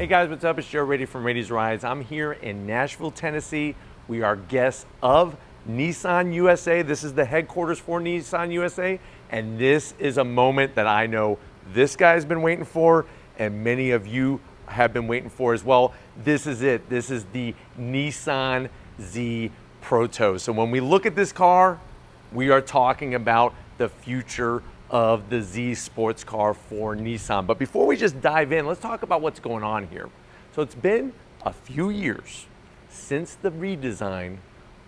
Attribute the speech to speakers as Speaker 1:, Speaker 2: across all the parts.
Speaker 1: Hey guys, what's up? It's Joe Rady from Rady's Rides. I'm here in Nashville, Tennessee. We are guests of Nissan USA. This is the headquarters for Nissan USA, and this is a moment that I know this guy's been waiting for, and many of you have been waiting for as well. This is it. This is the Nissan Z Proto. So when we look at this car, we are talking about the future of the Z sports car for Nissan. But before we just dive in, let's talk about what's going on here. So it's been a few years since the redesign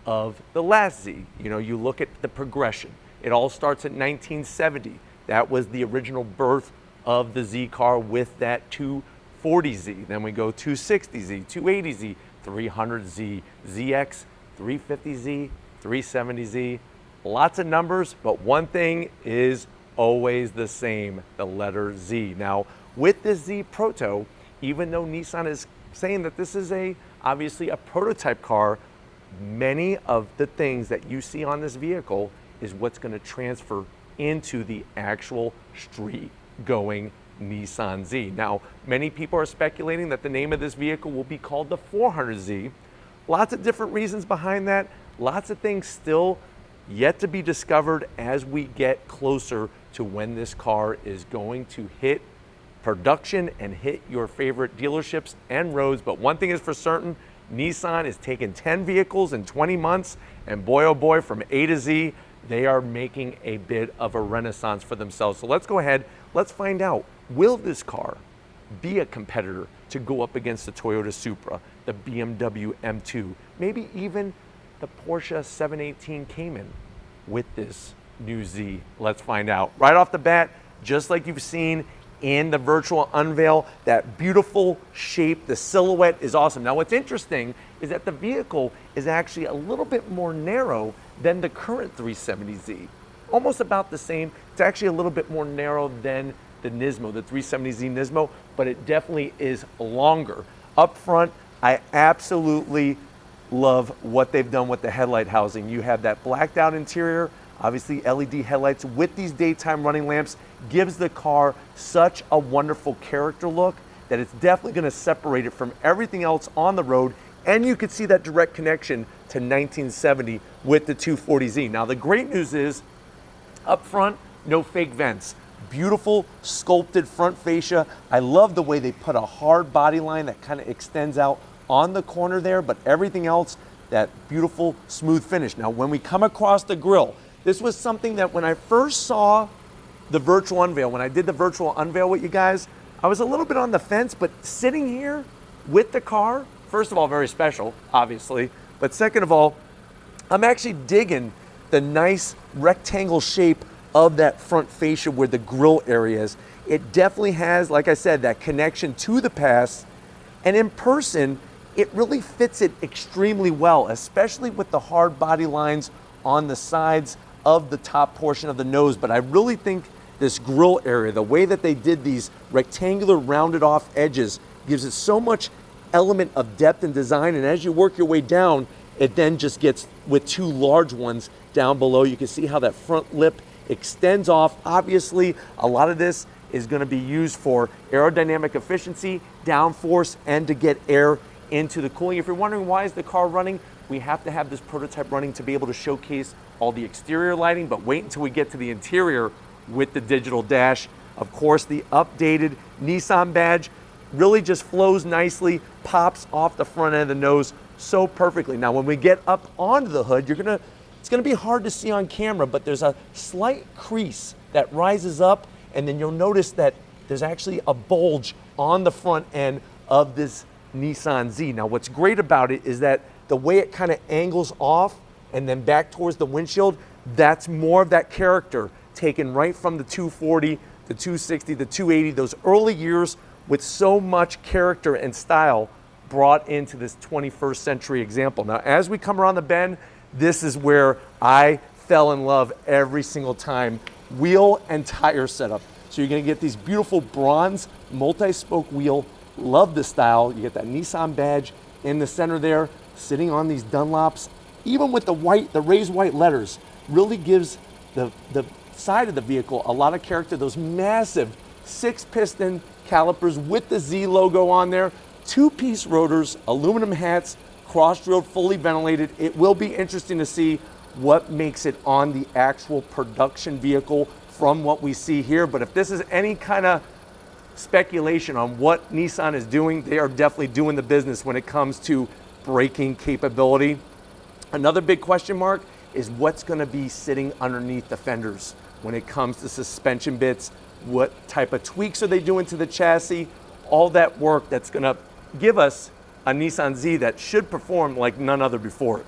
Speaker 1: of the last Z. You know, you look at the progression. It all starts at 1970. That was the original birth of the Z car with that 240Z. Then we go 260Z, 280Z, 300Z, ZX, 350Z, 370Z. Lots of numbers, but one thing is always the same, the letter Z. Now, with this Z Proto, even though Nissan is saying that this is obviously a prototype car, many of the things that you see on this vehicle is what's going to transfer into the actual street-going Nissan Z. Now, many people are speculating that the name of this vehicle will be called the 400Z. Lots of different reasons behind that. Lots of things still yet to be discovered as we get closer to when this car is going to hit production and hit your favorite dealerships and roads. But one thing is for certain, Nissan is taking 10 vehicles in 20 months, and boy oh boy, from A to Z, they are making a bit of a renaissance for themselves. So let's go ahead, let's find out, will this car be a competitor to go up against the Toyota Supra, the BMW M2, maybe even the Porsche 718 Cayman with this new Z? Let's find out. Right off the bat, just like you've seen in the virtual unveil, that beautiful shape, the silhouette is awesome. Now what's interesting is that the vehicle is actually a little bit more narrow than the current 370Z. Almost about the same. It's actually a little bit more narrow than the Nismo, the 370Z Nismo, but it definitely is longer. Up front, I absolutely love what they've done with the headlight housing. You have that blacked out interior, obviously LED headlights with these daytime running lamps, gives the car such a wonderful character look that it's definitely going to separate it from everything else on the road. And you can see that direct connection to 1970 with the 240Z. Now the great news is, up front, no fake vents. Beautiful sculpted front fascia. I love the way they put a hard body line that kind of extends out on the corner there, but everything else, that beautiful smooth finish. Now when we come across the grille, this was something that when I first saw the virtual unveil, when I did the virtual unveil with you guys, I was a little bit on the fence, but sitting here with the car, first of all, very special, obviously, but second of all, I'm actually digging the nice rectangle shape of that front fascia where the grille area is. It definitely has, like I said, that connection to the past, and in person, it really fits it extremely well, especially with the hard body lines on the sides of the top portion of the nose. But I really think this grille area, the way that they did these rectangular rounded off edges, gives it so much element of depth and design. And as you work your way down, it then just gets with two large ones down below. You can see how that front lip extends off. Obviously, a lot of this is going to be used for aerodynamic efficiency, downforce, and to get air into the cooling. If you're wondering why is the car running, we have to have this prototype running to be able to showcase all the exterior lighting, but wait until we get to the interior with the digital dash. Of course, the updated Nissan badge really just flows nicely, pops off the front end of the nose so perfectly. Now, when we get up onto the hood, it's gonna be hard to see on camera, but there's a slight crease that rises up, and then you'll notice that there's actually a bulge on the front end of this Nissan Z. Now, what's great about it is that the way it kind of angles off and then back towards the windshield, that's more of that character taken right from the 240, the 260, the 280, those early years with so much character and style brought into this 21st century example. Now, as we come around the bend, this is where I fell in love every single time. Wheel and tire setup. So you're gonna get these beautiful bronze multi-spoke wheel. Love the style. You get that Nissan badge in the center there, sitting on these Dunlops. Even with the white, the raised white letters, really gives the side of the vehicle a lot of character. Those massive 6-piston calipers with the Z logo on there, 2-piece rotors, aluminum hats, cross-drilled, fully ventilated. It will be interesting to see what makes it on the actual production vehicle from what we see here. But if this is any kind of speculation on what Nissan is doing, they are definitely doing the business when it comes to braking capability. Another big question mark is what's going to be sitting underneath the fenders when it comes to suspension bits. What type of tweaks are they doing to the chassis? All that work that's going to give us a Nissan Z that should perform like none other before it.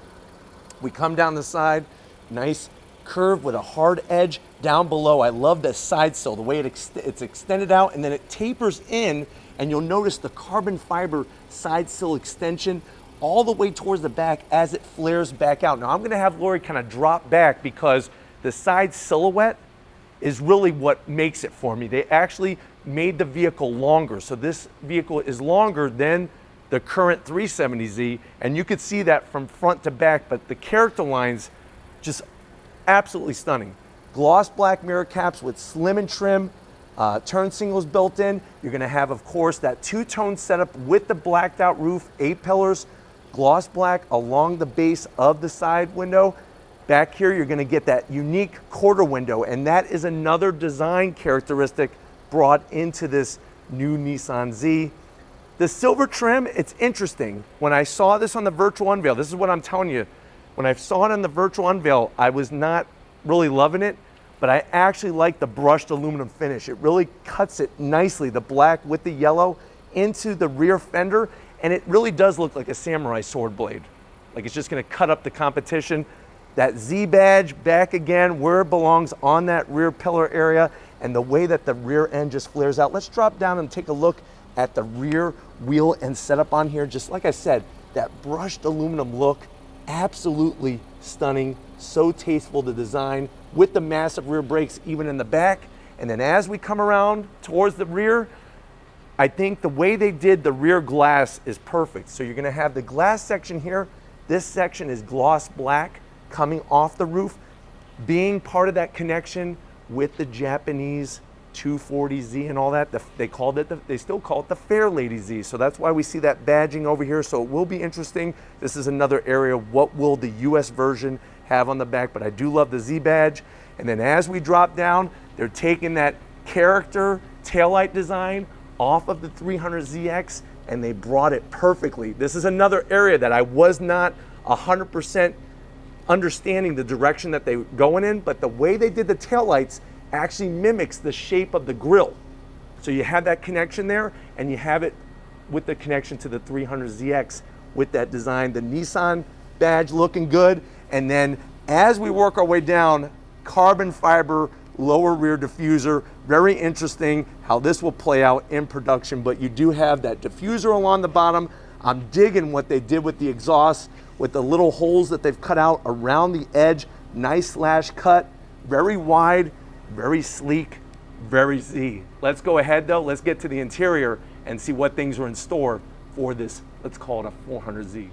Speaker 1: We come down the side, nice curve with a hard edge down below. I love the side sill, the way it's extended out, and then it tapers in, and you'll notice the carbon fiber side sill extension all the way towards the back as it flares back out. Now I'm gonna have Lori kind of drop back because the side silhouette is really what makes it for me. They actually made the vehicle longer. So this vehicle is longer than the current 370Z, and you could see that from front to back, but the character lines just absolutely stunning. Gloss black mirror caps with slim and trim, turn signals built in. You're gonna have, of course, that two-tone setup with the blacked out roof, 8 pillars, gloss black along the base of the side window. Back here, you're gonna get that unique quarter window, and that is another design characteristic brought into this new Nissan Z. The silver trim, it's interesting. When I saw this on the virtual unveil, this is what I'm telling you, when I saw it on the virtual unveil, I was not really loving it, but I actually like the brushed aluminum finish. It really cuts it nicely, the black with the yellow, into the rear fender, and it really does look like a samurai sword blade. Like it's just gonna cut up the competition. That Z badge back again where it belongs on that rear pillar area, and the way that the rear end just flares out. Let's drop down and take a look at the rear wheel and setup on here. Just like I said, that brushed aluminum look, absolutely stunning, so tasteful to design with the massive rear brakes even in the back. And then as we come around towards the rear, I think the way they did the rear glass is perfect. So you're gonna have the glass section here. This section is gloss black coming off the roof, being part of that connection with the Japanese 240Z and all that. They still call it the Fair Lady Z. So that's why we see that badging over here. So it will be interesting. This is another area. What will the US version have on the back? But I do love the Z badge. And then as we drop down, they're taking that character taillight design off of the 300ZX and they brought it perfectly. This is another area that I was not 100% understanding the direction that they were going in, but the way they did the taillights actually mimics the shape of the grille. So you have that connection there, and you have it with the connection to the 300ZX with that design. The Nissan badge looking good, and then as we work our way down, carbon fiber lower rear diffuser. Very interesting how this will play out in production, but you do have that diffuser along the bottom. I'm digging what they did with the exhaust, with the little holes that they've cut out around the edge. Nice slash cut, very wide, very sleek, very Z. Let's go ahead though, let's get to the interior and see what things are in store for this, let's call it a 400Z.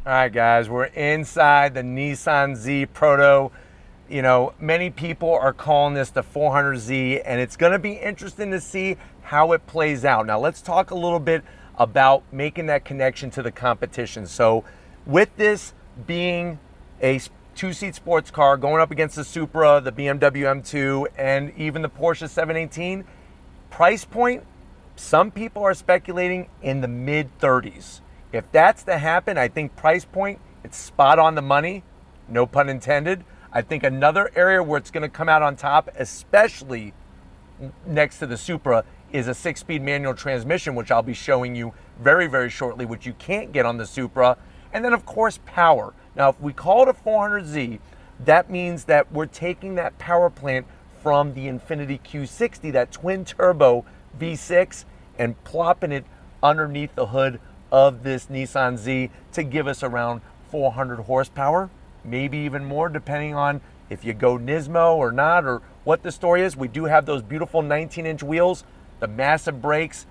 Speaker 1: All right, guys, we're inside the Nissan Z Proto. You know, many people are calling this the 400Z, and it's gonna be interesting to see how it plays out. Now, let's talk a little bit about making that connection to the competition. So with this being a two-seat sports car going up against the Supra, the BMW M2, and even the Porsche 718. Price point, some people are speculating in the mid-30s. If that's to happen, I think price point, it's spot on the money, no pun intended. I think another area where it's going to come out on top, especially next to the Supra, is a 6-speed manual transmission, which I'll be showing you very, very shortly, which you can't get on the Supra. And then, of course, power. Now, if we call it a 400Z, that means that we're taking that power plant from the Infiniti Q60, that twin-turbo V6, and plopping it underneath the hood of this Nissan Z to give us around 400 horsepower, maybe even more, depending on if you go Nismo or not, or what the story is. We do have those beautiful 19-inch wheels, the massive brakes,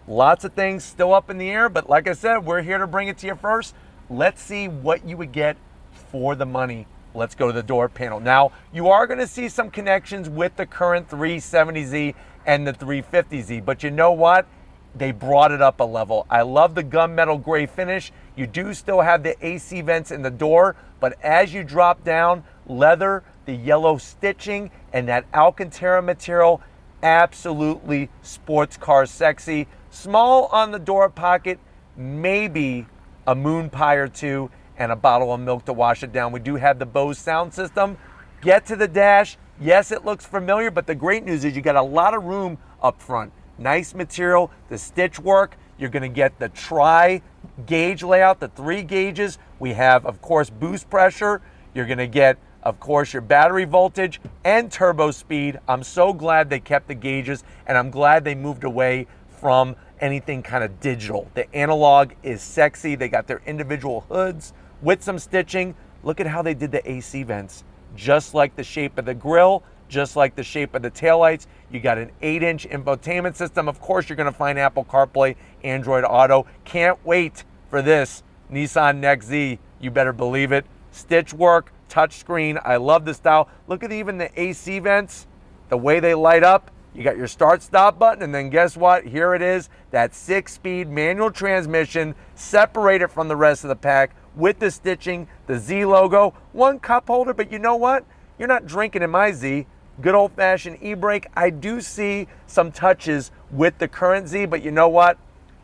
Speaker 1: lots of things still up in the air, but like I said, we're here to bring it to you first. Let's see what you would get for the money. Let's go to the door panel. Now, you are going to see some connections with the current 370Z and the 350Z, but you know what? They brought it up a level. I love the gunmetal gray finish. You do still have the AC vents in the door, but as you drop down, leather, the yellow stitching, and that Alcantara material, absolutely sports car sexy. Small on the door pocket, maybe a moon pie or two, and a bottle of milk to wash it down. We do have the Bose sound system. Get to the dash. Yes, it looks familiar, but the great news is you got a lot of room up front. Nice material, the stitch work. You're gonna get the tri-gauge layout, the 3 gauges. We have, of course, boost pressure. You're gonna get, of course, your battery voltage and turbo speed. I'm so glad they kept the gauges, and I'm glad they moved away from anything kind of digital. The analog is sexy. They got their individual hoods with some stitching. Look at how they did the AC vents. Just like the shape of the grille, just like the shape of the taillights. You got an 8-inch infotainment system. Of course, you're gonna find Apple CarPlay, Android Auto. Can't wait for this Nissan Next Z. You better believe it. Stitch work, touchscreen. I love the style. Look at even the AC vents, the way they light up. You got your start-stop button, and then guess what? Here it is, that 6-speed manual transmission, separated from the rest of the pack with the stitching, the Z logo, one cup holder, but you know what? You're not drinking in my Z. Good old-fashioned e-brake. I do see some touches with the current Z, but you know what?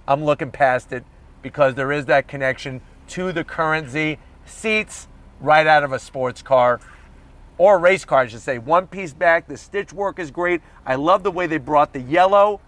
Speaker 1: I'm looking past it because there is that connection to the current Z. Seats right out of a sports car, or a race car, I should say. One piece back, the stitch work is great. I love the way they brought the yellow,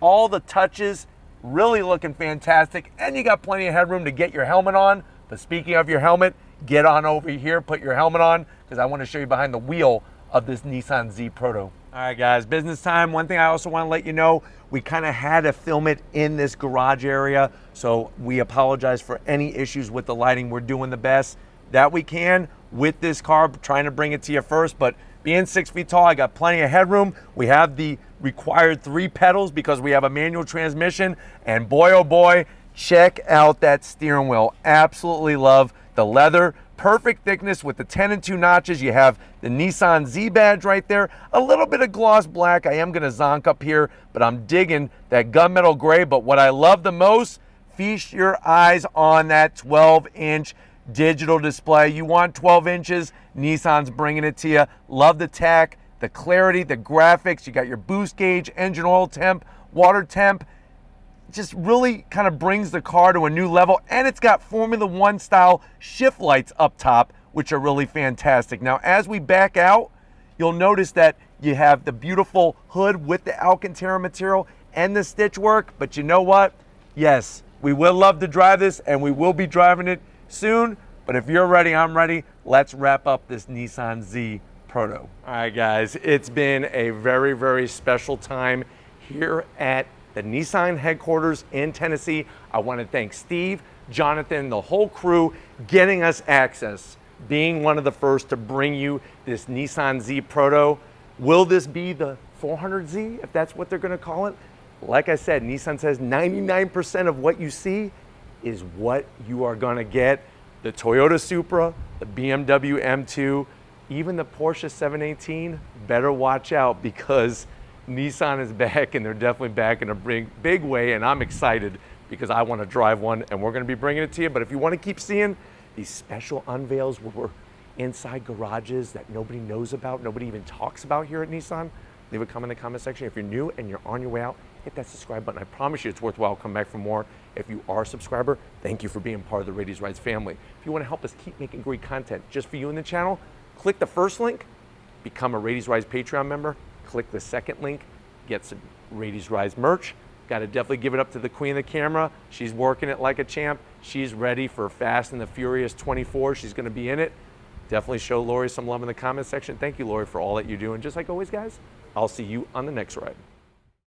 Speaker 1: all the touches, really looking fantastic. And you got plenty of headroom to get your helmet on. But speaking of your helmet, get on over here, put your helmet on, because I want to show you behind the wheel of this Nissan Z Proto. All right, guys, business time. One thing I also want to let you know, we kind of had to film it in this garage area, so we apologize for any issues with the lighting. We're doing the best that we can with this car, trying to bring it to you first, but being 6 feet tall, I got plenty of headroom. We have the required 3 pedals because we have a manual transmission, and boy, oh boy, check out that steering wheel. Absolutely love the leather. Perfect thickness with the 10 and 2 notches. You have the Nissan Z badge right there. A little bit of gloss black. I am gonna zonk up here, but I'm digging that gunmetal gray. But what I love the most, feast your eyes on that 12-inch digital display. You want 12 inches, Nissan's bringing it to you. Love the tech, the clarity, the graphics. You got your boost gauge, engine oil temp, water temp. Just really kind of brings the car to a new level, and it's got Formula One style shift lights up top, which are really fantastic. Now, as we back out, you'll notice that you have the beautiful hood with the Alcantara material and the stitch work, but you know what? Yes, we will love to drive this, and we will be driving it soon, but if you're ready, I'm ready. Let's wrap up this Nissan Z Proto. All right, guys, it's been a very, very special time here at the Nissan headquarters in Tennessee. I want to thank Steve, Jonathan, the whole crew, getting us access, being one of the first to bring you this Nissan Z Proto. Will this be the 400Z, if that's what they're going to call it? Like I said, Nissan says 99% of what you see is what you are going to get. The Toyota Supra, the BMW M2, even the Porsche 718, better watch out because Nissan is back, and they're definitely back in a big way, and I'm excited because I want to drive one, and we're going to be bringing it to you. But if you want to keep seeing these special unveils where we're inside garages that nobody knows about, nobody even talks about here at Nissan, leave a comment in the comment section. If you're new and you're on your way out, hit that subscribe button. I promise you it's worthwhile. Come back for more. If you are a subscriber, thank you for being part of the Radies Rides family. If you want to help us keep making great content just for you in the channel, click the first link, become a Radies Rides Patreon member. Click the second link, get some Radies Rides merch. Got to definitely give it up to the queen of the camera. She's working it like a champ. She's ready for Fast and the Furious 24. She's going to be in it. Definitely show Lori some love in the comment section. Thank you, Lori, for all that you do. And just like always, guys, I'll see you on the next ride.